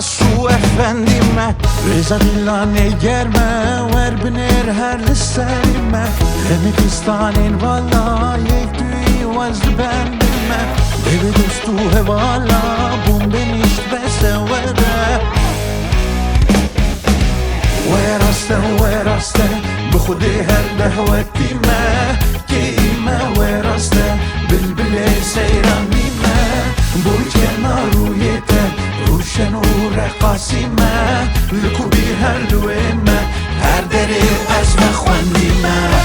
şu efendime Reza dillane germe Ver biner her listerime Hemikistanin valla Yek düğü vazdı bendime Deve dostu hevala Bum ben işt besevere ويراسته بخدي هالدهوتي ما كيما ويراسته بالبلي سيران ميما بوجه رويته روشن ورقاسي ما لكو بيها الويمة هر دري أزمة خواني ما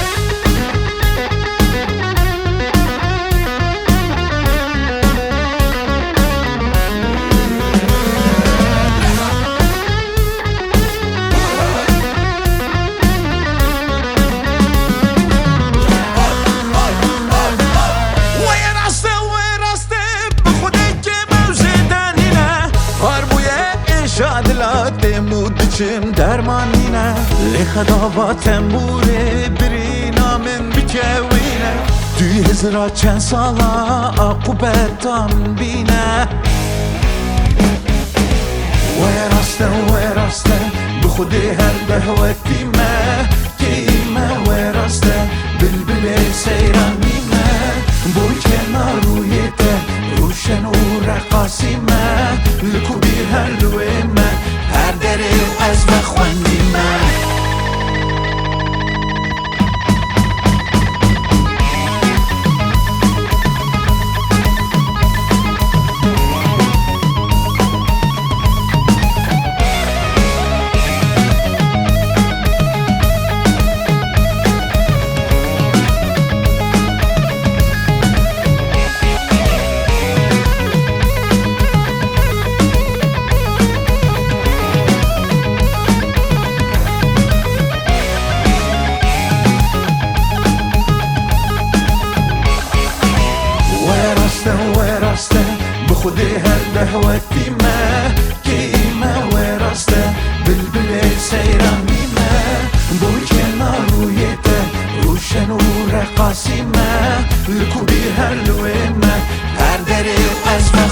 مودچم درمانینه لخداوا تنبوره برینا من بکوینه دوی هزرا چند سالا عقوبتم بینه ويراسته بخدي هالدهوتي ما كيما ويراسته بالبلي سيران ميما بوجه نارويته روشن ورقاسي ما لكو بيها الويمة هر دره از بخواندی من ويراسته بخدي هالدهوتي ما كيما ويراسته بالبلي سيران ميما بوجه نارويته روشن ورقاسي ما لكو بيها الويمة هر دري أزمة